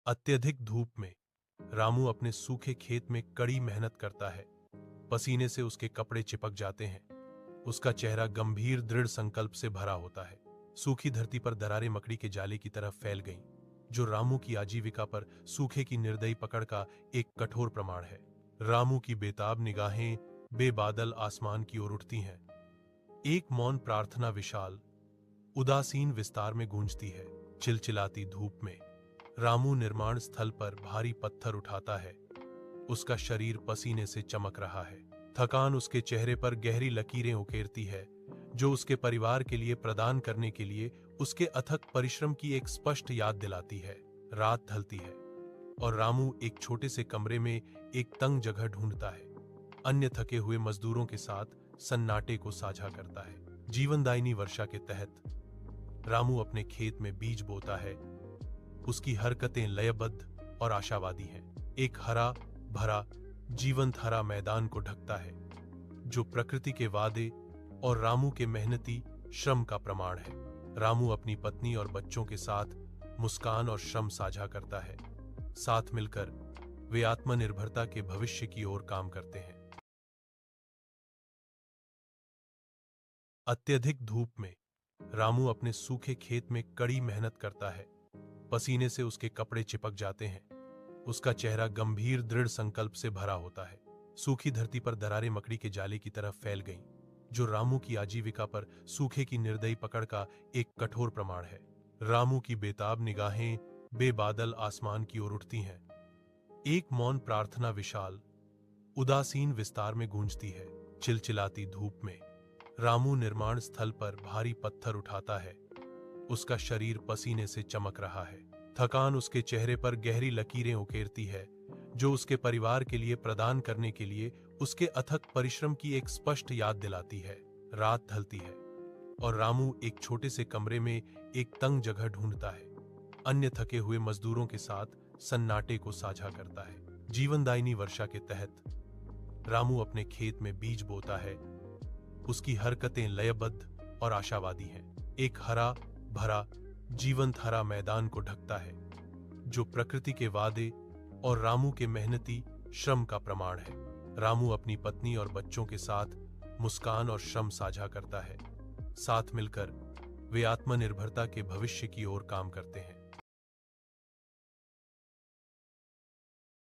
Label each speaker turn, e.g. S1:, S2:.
S1: अत्यधिक धूप में रामू अपने सूखे खेत में कड़ी मेहनत करता है। पसीने से उसके कपड़े चिपक जाते हैं। उसका चेहरा गंभीर दृढ़ संकल्प से भरा होता है। सूखी धरती पर दरारें मकड़ी के जाले की तरफ फैल गईं, जो रामू की आजीविका पर सूखे की निर्दयी पकड़ का एक कठोर प्रमाण है। रामू की बेताब निगाहें बेबादल आसमान की ओर उठती हैं। एक मौन प्रार्थना विशाल उदासीन विस्तार में गूंजती है। चिलचिलाती धूप में रामू निर्माण स्थल पर भारी पत्थर उठाता है। उसका शरीर पसीने से चमक रहा है। थकान उसके चेहरे पर गहरी लकीरें उकेरती है, जो उसके परिवार के लिए प्रदान करने के लिए उसके अथक परिश्रम की एक स्पष्ट याद दिलाती है। रात ढलती है और रामू एक छोटे से कमरे में एक तंग जगह ढूंढता है। अन्य थके हुए मजदूरों के साथ सन्नाटे को साझा करता है। जीवनदायिनी वर्षा के तहत रामू अपने खेत में बीज बोता है। उसकी हरकतें लयबद्ध और आशावादी हैं। एक हरा भरा जीवंत हरा मैदान को ढकता है, जो प्रकृति के वादे और रामू के मेहनती श्रम का प्रमाण है। रामू अपनी पत्नी और बच्चों के साथ मुस्कान और श्रम साझा करता है। साथ मिलकर वे आत्मनिर्भरता के भविष्य की ओर काम करते हैं। अत्यधिक धूप में रामू अपने सूखे खेत में कड़ी मेहनत करता है। पसीने से उसके कपड़े चिपक जाते हैं। उसका चेहरा गंभीर दृढ़ संकल्प से भरा होता है। सूखी धरती पर दरारें मकड़ी के जाले की तरफ फैल गईं, जो रामू की आजीविका पर सूखे की निर्दयी पकड़ का एक कठोर प्रमाण है। रामू की बेताब निगाहें बेबादल आसमान की ओर उठती हैं। एक मौन प्रार्थना विशाल उदासीन विस्तार में गूंजती है। चिलचिलाती धूप में रामू निर्माण स्थल पर भारी पत्थर उठाता है। उसका शरीर पसीने से चमक रहा है। थकान उसके चेहरे पर गहरी लकीरें उकेरती है, जो उसके परिवार के लिए प्रदान करने के लिए उसके अथक परिश्रम की एक स्पष्ट याद दिलाती है। रात ढलती है और रामू एक छोटे से कमरे में एक तंग जगह ढूंढता है। अन्य थके हुए मजदूरों के साथ सन्नाटे को साझा करता है। जीवनदायिनी वर्षा के तहत रामू अपने खेत में बीज बोता है। उसकी हरकतें लयबद्ध और आशावादी हैं। एक हरा भरा जीवंत हरा मैदान को ढकता है, जो प्रकृति के वादे और रामू के मेहनती श्रम का प्रमाण है। रामू अपनी पत्नी और बच्चों के साथ मुस्कान और श्रम साझा करता है। साथ मिलकर वे आत्मनिर्भरता के भविष्य की ओर काम करते हैं।